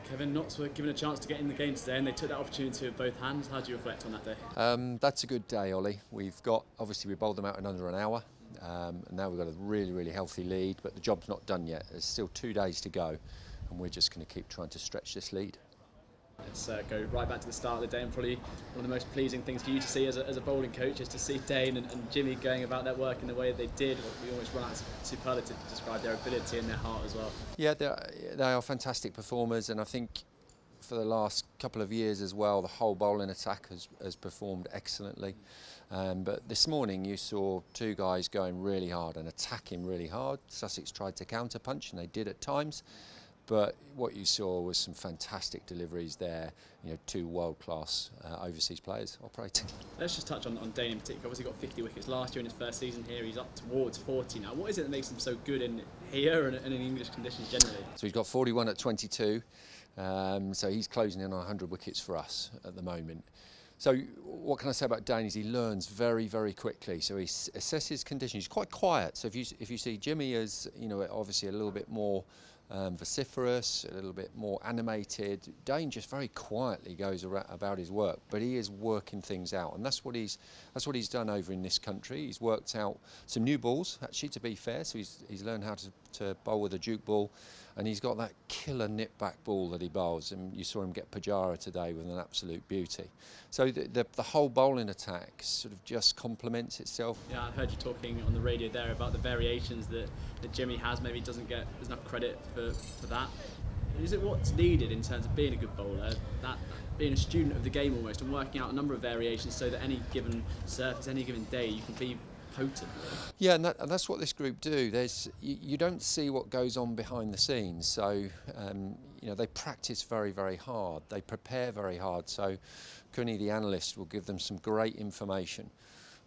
Kevin, Notts were given a chance to get in the game today and they took that opportunity with both hands. How do you reflect on that day? That's a good day, Ollie. Obviously we bowled them out in under an hour, and now we've got a really, really healthy lead, but the job's not done yet. There's still 2 days to go, and we're just going to keep trying to stretch this lead. Let's go right back to the start of the day, and probably one of the most pleasing things for you to see as a bowling coach is to see Dane and Jimmy going about their work in the way they did. We almost run out of superlative to describe their ability and their heart as well. Yeah, they are fantastic performers, and I think for the last couple of years as well, the whole bowling attack has performed excellently. But this morning you saw 2 guys going really hard and attacking really hard. Sussex tried to counter punch, and they did at times. But what you saw was some fantastic deliveries there, 2 world-class overseas players operating. Let's just touch on Dane in particular. Obviously got 50 wickets last year in his first season here. He's up towards 40 now. What is it that makes him so good in here and in English conditions generally? So he's got 41 at 22, so he's closing in on 100 wickets for us at the moment. So what can I say about Dane is he learns very, very quickly. So he assesses conditions. He's quite quiet. So if you see Jimmy as obviously a little bit more vociferous, a little bit more animated, Dane just very quietly goes about his work, but he is working things out, and that's what he's done over in this country. He's worked out some new balls, actually, to be fair. So he's learned how to bowl with a juke ball, and he's got that killer nip back ball that he bowls, and you saw him get Pajara today with an absolute beauty. So the whole bowling attack sort of just complements itself. Yeah, I heard you talking on the radio there about the variations that Jimmy has. Maybe doesn't get enough credit for that. Is it what's needed in terms of being a good bowler, that being a student of the game almost, and working out a number of variations so that any given surface, any given day, you can be potent? Yeah, and that's what this group do. You don't see what goes on behind the scenes. So they practice very, very hard. They prepare very hard. So Cooney, the analyst, will give them some great information.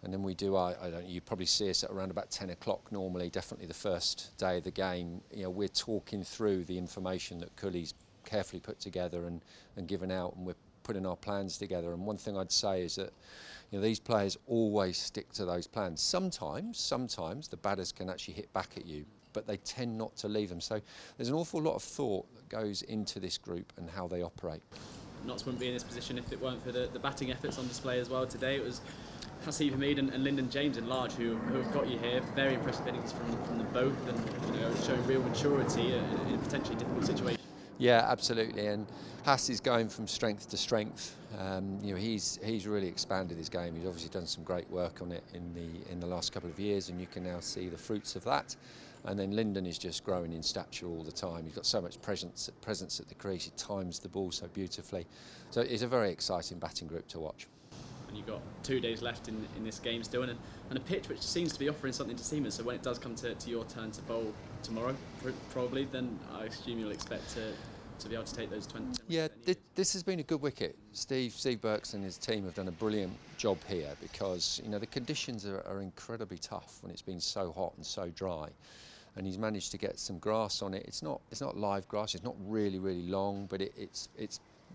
And then we do you probably see us at around about 10 o'clock normally, definitely the first day of the game. We're talking through the information that Cooley's carefully put together and given out, and we're putting our plans together. And one thing I'd say is that these players always stick to those plans. Sometimes the batters can actually hit back at you, but they tend not to leave them. So there's an awful lot of thought that goes into this group and how they operate. Notts wouldn't be in this position if it weren't for the batting efforts on display as well today. It was Haseeb, Hameed and Lyndon James in large who have got you here. Very impressive innings from them both, and showing real maturity in a potentially difficult situation. Yeah, absolutely. And Hass is going from strength to strength. He's really expanded his game. He's obviously done some great work on it in the last couple of years, and you can now see the fruits of that. And then Lyndon is just growing in stature all the time. He's got so much presence at the crease. He times the ball so beautifully. So it's a very exciting batting group to watch. And you've got 2 days left in this game still, and a pitch which seems to be offering something to seamers. So when it does come to your turn to bowl tomorrow, probably, then I assume you'll expect to be able to take those 20. Yeah, this has been a good wicket. Steve Burks and his team have done a brilliant job here, because the conditions are incredibly tough when it's been so hot and so dry. And he's managed to get some grass on it. It's not live grass. It's not really, really long, but it's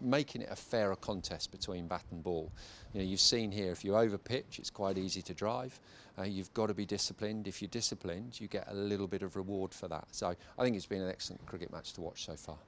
making it a fairer contest between bat and ball. You've seen here, if you over pitch, it's quite easy to drive. You've got to be disciplined. If you're disciplined, you get a little bit of reward for that. So I think it's been an excellent cricket match to watch so far.